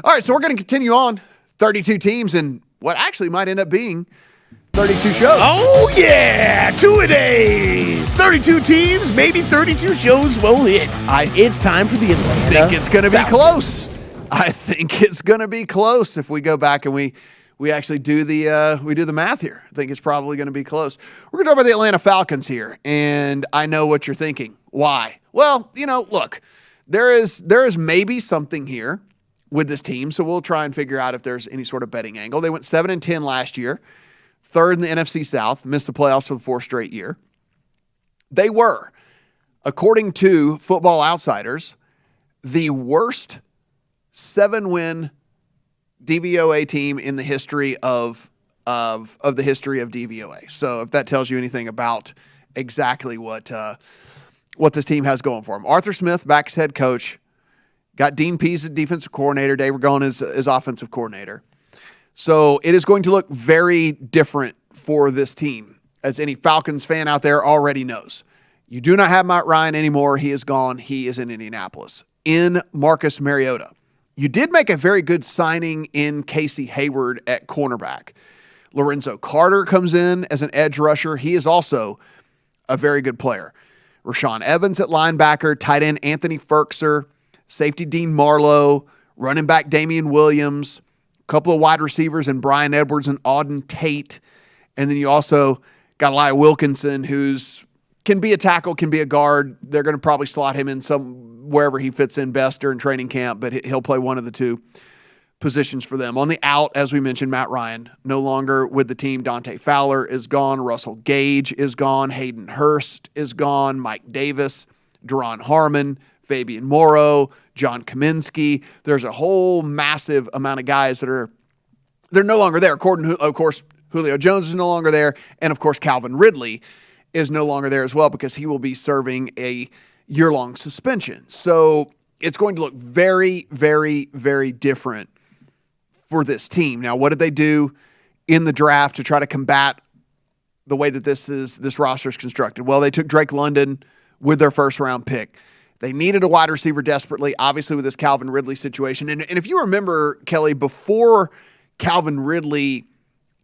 All right, so we're going to continue on 32 teams and what actually might end up being 32 shows. Oh, yeah. 2-a-days. 32 teams, maybe 32 shows will hit. It's time for the Atlanta. I think it's going to be close. I think it's going to be close if we go back and we actually do the math here. I think it's probably going to be close. We're going to talk about the Atlanta Falcons here, and I know what you're thinking. Why? Well, look, there is maybe something here with this team, so we'll try and figure out if there's any sort of betting angle. They went 7-10 last year, third in the NFC South, missed the playoffs for the fourth straight year. They were, according to Football Outsiders, the worst 7-win DVOA team in the history of the history of DVOA. So if that tells you anything about exactly what this team has going for them. Arthur Smith, back as head coach, got Dean Pease as defensive coordinator, Dave Ragone as offensive coordinator. So it is going to look very different for this team, as any Falcons fan out there already knows. You do not have Matt Ryan anymore. He is gone. He is in Indianapolis. In Marcus Mariota. You did make a very good signing in Casey Hayward at cornerback. Lorenzo Carter comes in as an edge rusher. He is also a very good player. Rashawn Evans at linebacker, tight end Anthony Ferkser, safety Dean Marlowe, running back Damian Williams, a couple of wide receivers in Brian Edwards and Auden Tate. And then you also got Elijah Wilkinson, who's can be a tackle, can be a guard. They're going to probably slot him in wherever he fits in best during training camp, but he'll play one of the two positions for them. On the out, as we mentioned, Matt Ryan, no longer with the team. Dante Fowler is gone. Russell Gage is gone. Hayden Hurst is gone. Mike Davis, Deron Harmon, Fabian Morrow, John Kaminsky. There's a whole massive amount of guys they're no longer there. Of course, Julio Jones is no longer there. And of course, Calvin Ridley is no longer there as well because he will be serving a year-long suspension. So it's going to look very, very, very different for this team. Now, what did they do in the draft to try to combat the way that this roster is constructed? Well, they took Drake London with their first-round pick. They needed a wide receiver desperately, obviously with this Calvin Ridley situation. And if you remember, Kelley, before Calvin Ridley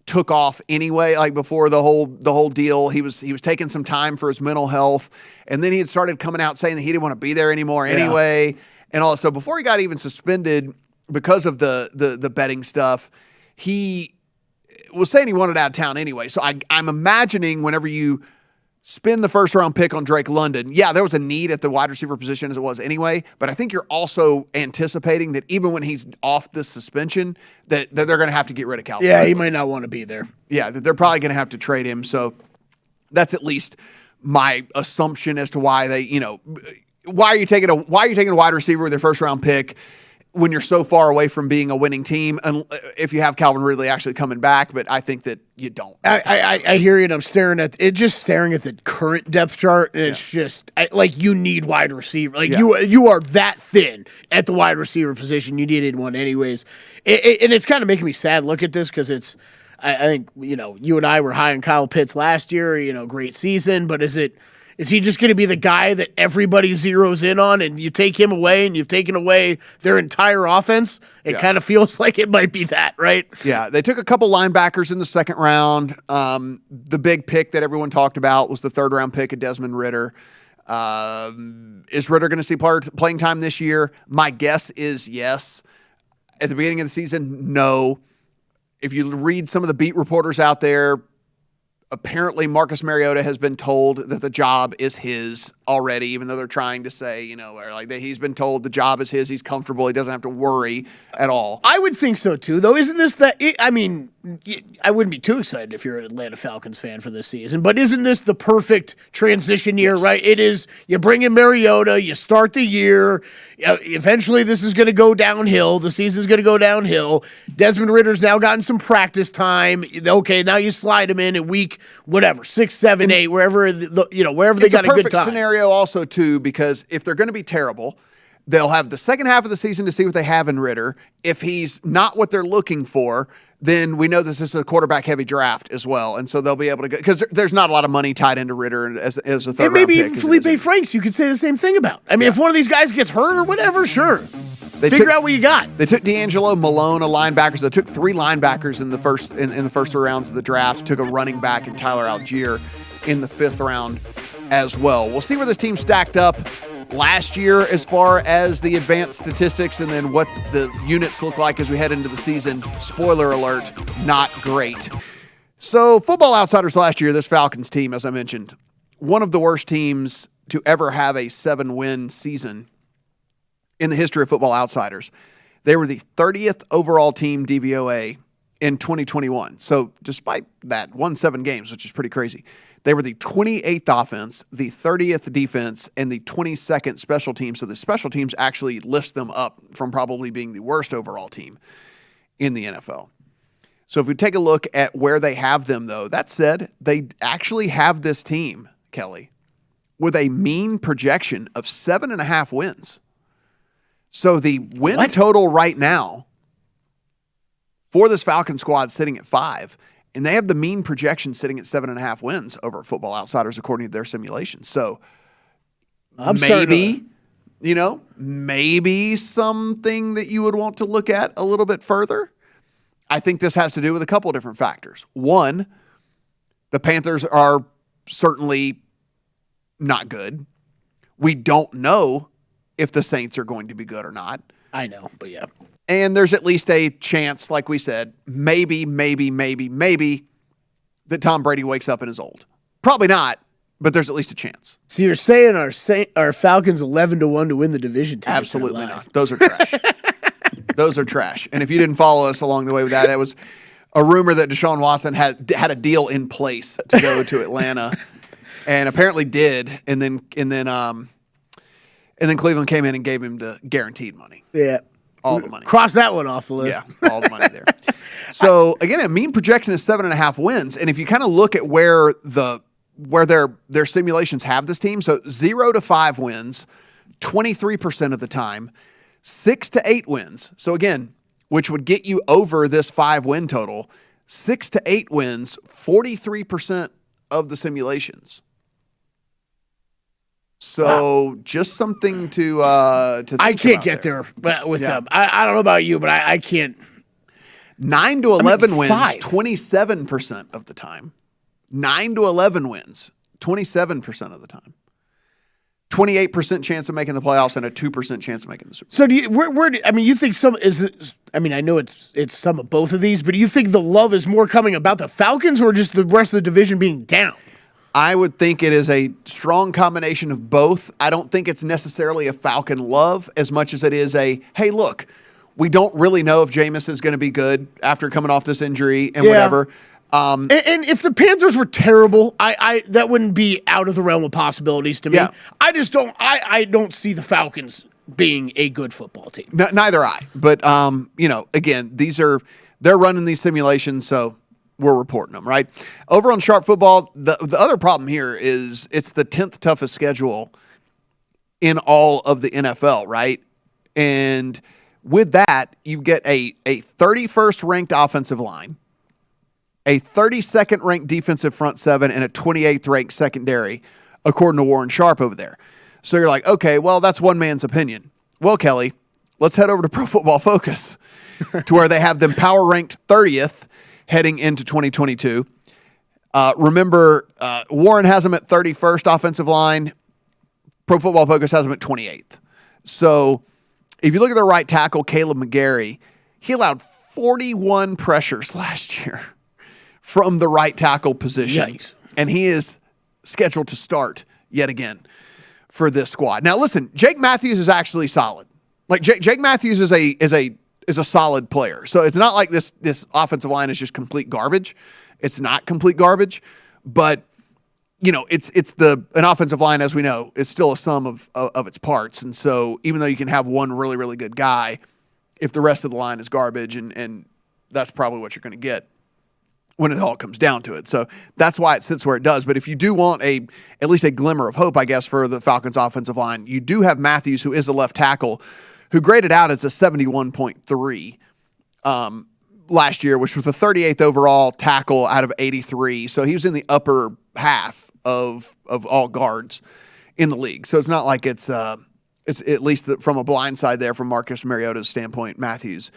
took off anyway, like before the whole deal, he was taking some time for his mental health, and then he had started coming out saying that he didn't want to be there anymore anyway, and all that stuff. Before he got even suspended because of the betting stuff, he was saying he wanted out of town anyway. So I'm imagining whenever you spend the first round pick on Drake London, there was a need at the wide receiver position as it was anyway, but I think you're also anticipating that even when he's off this suspension, that they're going to have to get rid of Calvin. Yeah, he might not want to be there. Yeah, that they're probably going to have to trade him. So that's at least my assumption as to why they, why are you taking a wide receiver with their first round pick when you're so far away from being a winning team, and if you have Calvin Ridley actually coming back, but I think that you don't. I hear you, and I'm staring at the current depth chart, and it's just you need wide receiver. You are that thin at the wide receiver position. You needed one anyways, and it's kind of making me sad. Look at this because it's. I think you and I were high on Kyle Pitts last year. Great season, but is he just going to be the guy that everybody zeroes in on, and you take him away and you've taken away their entire offense? It kind of feels like it might be that, right? Yeah, they took a couple linebackers in the second round. The big pick that everyone talked about was the third-round pick of Desmond Ridder. Is Ridder going to see playing time this year? My guess is yes. At the beginning of the season, no. If you read some of the beat reporters out there, apparently Marcus Mariota has been told that the job is his already, even though they're trying to say, he's been told the job is his. He's comfortable. He doesn't have to worry at all. I would think so too, though. Isn't this I wouldn't be too excited if you're an Atlanta Falcons fan for this season, but isn't this the perfect transition year, right? It is. You bring in Mariota, you start the year. Eventually, this is going to go downhill. The season's going to go downhill. Desmond Ridder's now gotten some practice time. Okay, now you slide him in at week 6, 7, 8, wherever wherever they got a good time. It's a perfect scenario also too, because if they're going to be terrible, they'll have the second half of the season to see what they have in Ridder. If he's not what they're looking for, then we know this is a quarterback-heavy draft as well, and so they'll be able to go because there's not a lot of money tied into Ridder as a third-round pick. And maybe even Felipe Franks, you could say the same thing about. If one of these guys gets hurt or whatever, sure. Figure out what you got. They took D'Angelo Malone, a linebacker. So they took 3 linebackers in the first 3 rounds of the draft. Took a running back in Tyler Algier in the 5th round as well. We'll see where this team stacked up last year as far as the advanced statistics and then what the units look like as we head into the season. Spoiler alert, not great. So Football Outsiders last year, this Falcons team, as I mentioned, one of the worst teams to ever have a 7-win season in the history of Football Outsiders. They were the 30th overall team DVOA in 2021. So despite that, won 7 games, which is pretty crazy. They were the 28th offense, the 30th defense, and the 22nd special team. So the special teams actually lift them up from probably being the worst overall team in the NFL. So if we take a look at where they have them, though, that said, they actually have this team, Kelley, with a mean projection of 7.5 wins. So the win total right now for this Falcon squad sitting at 5, and they have the mean projection sitting at 7.5 wins over Football Outsiders according to their simulations. So maybe something that you would want to look at a little bit further. I think this has to do with a couple of different factors. One, the Panthers are certainly not good. We don't know if the Saints are going to be good or not. I know, but yeah. And there's at least a chance, like we said, maybe that Tom Brady wakes up and is old. Probably not, but there's at least a chance. So you're saying our Falcons 11-1 to win the division? Absolutely not. Those are trash. Those are trash. And if you didn't follow us along the way with that, it was a rumor that Deshaun Watson had a deal in place to go to Atlanta, and apparently did, and then Cleveland came in and gave him the guaranteed money. Yeah. All the money. Cross that one off the list. Yeah, all the money there. So, again, a mean projection is 7.5 wins. And if you kind of look at where their simulations have this team, so 0 to 5 wins, 23% of the time, 6 to 8 wins. So, again, which would get you over this 5-win total, 6 to 8 wins, 43% of the simulations. So just something to think I can't about get there with them. I don't know about you, but I can't. 9 to 11 wins, 5. 27% of the time. 9 to 11 wins, 27% of the time. 28% chance of making the playoffs and a 2% chance of making the Super Bowl. So do you, you think I know it's some of both of these, but do you think the love is more coming about the Falcons or just the rest of the division being down? I would think it is a strong combination of both. I don't think it's necessarily a Falcon love as much as it is a, hey, look, we don't really know if Jameis is going to be good after coming off this injury and whatever. And if the Panthers were terrible, I that wouldn't be out of the realm of possibilities to me. Yeah. I just don't. I don't see the Falcons being a good football team. Neither I. But again, they're running these simulations, so we're reporting them, right? Over on Sharp Football, the other problem here is it's the 10th toughest schedule in all of the NFL, right? And with that, you get a 31st ranked offensive line, a 32nd ranked defensive front 7, and a 28th ranked secondary, according to Warren Sharp over there. So you're like, okay, well, that's one man's opinion. Well, Kelley, let's head over to Pro Football Focus to where they have them power ranked 30th heading into 2022. Remember, Warren has them at 31st offensive line. Pro Football Focus has them at 28th. So if you look at their right tackle, Caleb McGarry, he allowed 41 pressures last year from the right tackle position. Yikes. And he is scheduled to start yet again for this squad. Now, listen, Jake Matthews is actually solid. Like Jake Matthews is a solid player. So it's not like this offensive line is just complete garbage. It's not complete garbage, but it's an offensive line, as we know, is still a sum of its parts. And so even though you can have one really, really good guy, if the rest of the line is garbage, and that's probably what you're going to get when it all comes down to it. So that's why it sits where it does. But if you do want at least a glimmer of hope, I guess, for the Falcons offensive line, you do have Matthews, who is a left tackle, who graded out as a 71.3 last year, which was the 38th overall tackle out of 83. So he was in the upper half of all guards in the league. So it's not like it's It's at least from a blind side there from Marcus Mariota's standpoint, Matthews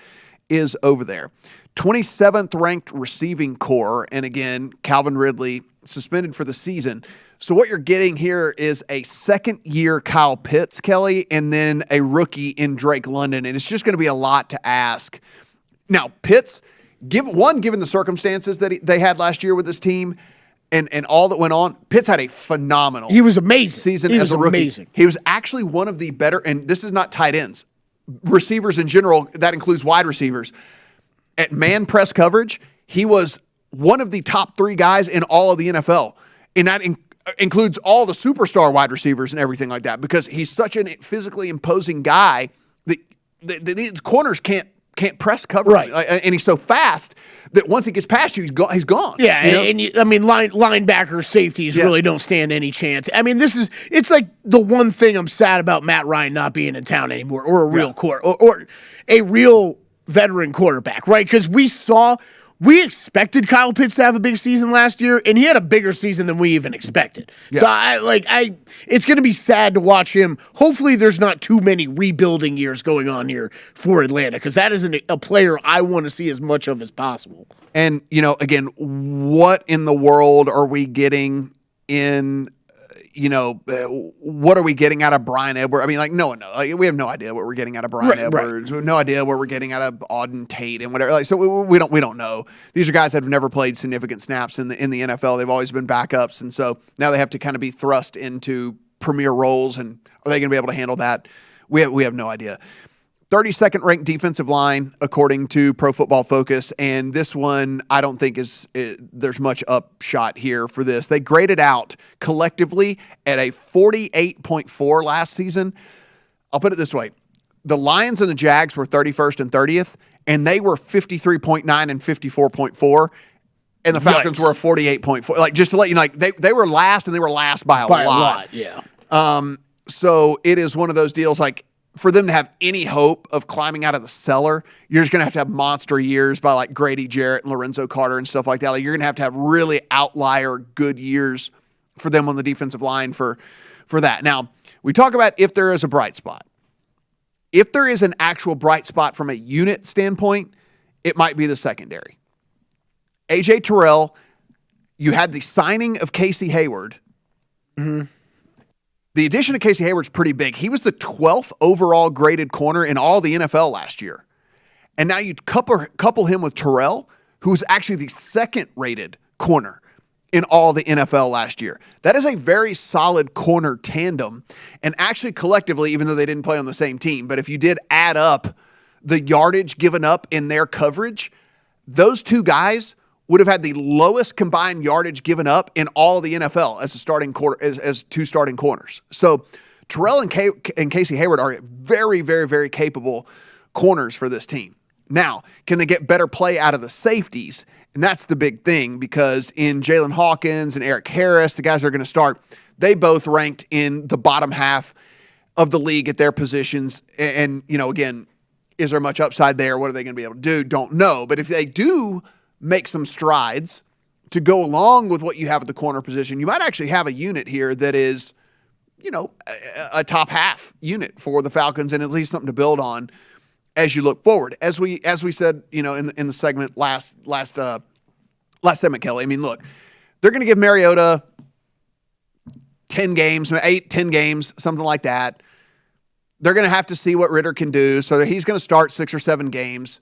is over there. 27th ranked receiving core. And again, Calvin Ridley suspended for the season. So what you're getting here is a second-year Kyle Pitts, Kelley, and then a rookie in Drake London. And it's just going to be a lot to ask. Now, Pitts, given the circumstances that they had last year with this team and all that went on, Pitts had a phenomenal He was amazing. season He as a was rookie. amazing. He was actually one of the better, and this is not tight ends, receivers in general, that includes wide receivers. At man press coverage, he was one of the top 3 guys in all of the NFL. And that includes all the superstar wide receivers and everything like that, because he's such a physically imposing guy that these corners can't press cover. Right. And he's so fast that once he gets past you, he's gone. Yeah, and linebackers, safeties really don't stand any chance. I mean, it's like the one thing I'm sad about Matt Ryan not being in town anymore, or a real or a real veteran quarterback, right? Because we expected Kyle Pitts to have a big season last year, and he had a bigger season than we even expected. Yeah. So it's going to be sad to watch him. Hopefully there's not too many rebuilding years going on here for Atlanta, because that isn't a player I want to see as much of as possible. And, again, what in the world are we getting in, what are we getting out of Brian Edwards? I mean, no one knows. We have no idea what we're getting out of Brian Edwards. We have no idea what we're getting out of Auden Tate and whatever. So we don't know. These are guys that have never played significant snaps in the NFL. They've always been backups, and so now they have to kind of be thrust into premier roles. And are they going to be able to handle that? We have no idea. 32nd ranked defensive line, according to Pro Football Focus. And this one, I don't think there's much upshot here for this. They graded out collectively at a 48.4 last season. I'll put it this way. The Lions and the Jags were 31st and 30th, and they were 53.9 and 54.4. And the Falcons were a 48.4. Just to let you know, they were last, and they were last by a lot. Yeah. So it is one of those deals, for them to have any hope of climbing out of the cellar, you're just going to have monster years by Grady Jarrett and Lorenzo Carter and stuff like that. You're going to have really outlier good years for them on the defensive line for that. Now, we talk about if there is a bright spot. If there is an actual bright spot from a unit standpoint, it might be the secondary. A.J. Terrell, you had the signing of Casey Hayward. Mm-hmm. The addition of Casey Hayward's pretty big. He was the 12th overall graded corner in all the NFL last year. And now you couple him with Terrell, who was actually the 2nd rated corner in all the NFL last year. That is a very solid corner tandem. And actually collectively, even though they didn't play on the same team, but if you did add up the yardage given up in their coverage, those two guys would have had the lowest combined yardage given up in all of the NFL as two starting corners. So Terrell and Casey Hayward are very, very, very capable corners for this team. Now, can they get better play out of the safeties? And that's the big thing, because in Jalen Hawkins and Eric Harris, the guys that are going to start, they both ranked in the bottom half of the league at their positions. And again, is there much upside there? What are they going to be able to do? Don't know. But if they do make some strides to go along with what you have at the corner position, you might actually have a unit here that is, a top half unit for the Falcons, and at least something to build on as you look forward. As we said, in the segment last segment, Kelley. I mean, look, they're going to give Mariota 10 games, 10 games, something like that. They're going to have to see what Ritter can do, so that he's going to start 6 or 7 games.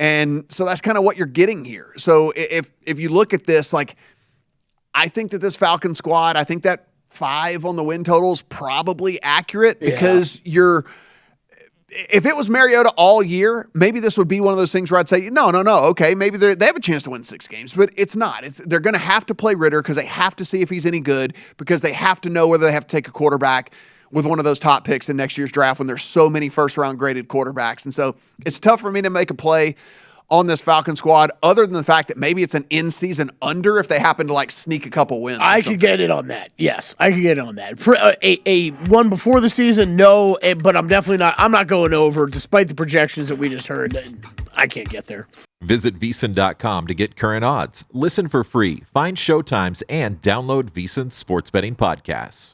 And so that's kind of what you're getting here. So if you look at this, I think that this Falcon squad, I think that 5 on the win total is probably accurate, because if it was Mariota all year, maybe this would be one of those things where I'd say, no, okay, maybe they have a chance to win 6 games, but it's not. They're going to have to play Ritter, because they have to see if he's any good, because they have to know whether they have to take a quarterback with one of those top picks in next year's draft when there's so many first-round graded quarterbacks. And so it's tough for me to make a play on this Falcon squad, other than the fact that maybe it's an in-season under if they happen to sneak a couple wins. I could get it on that. Yes, I could get it on that. A one before the season, no, but I'm definitely not. I'm not going over, despite the projections that we just heard. I can't get there. Visit VSiN.com to get current odds, listen for free, find showtimes, and download VSiN sports betting podcasts.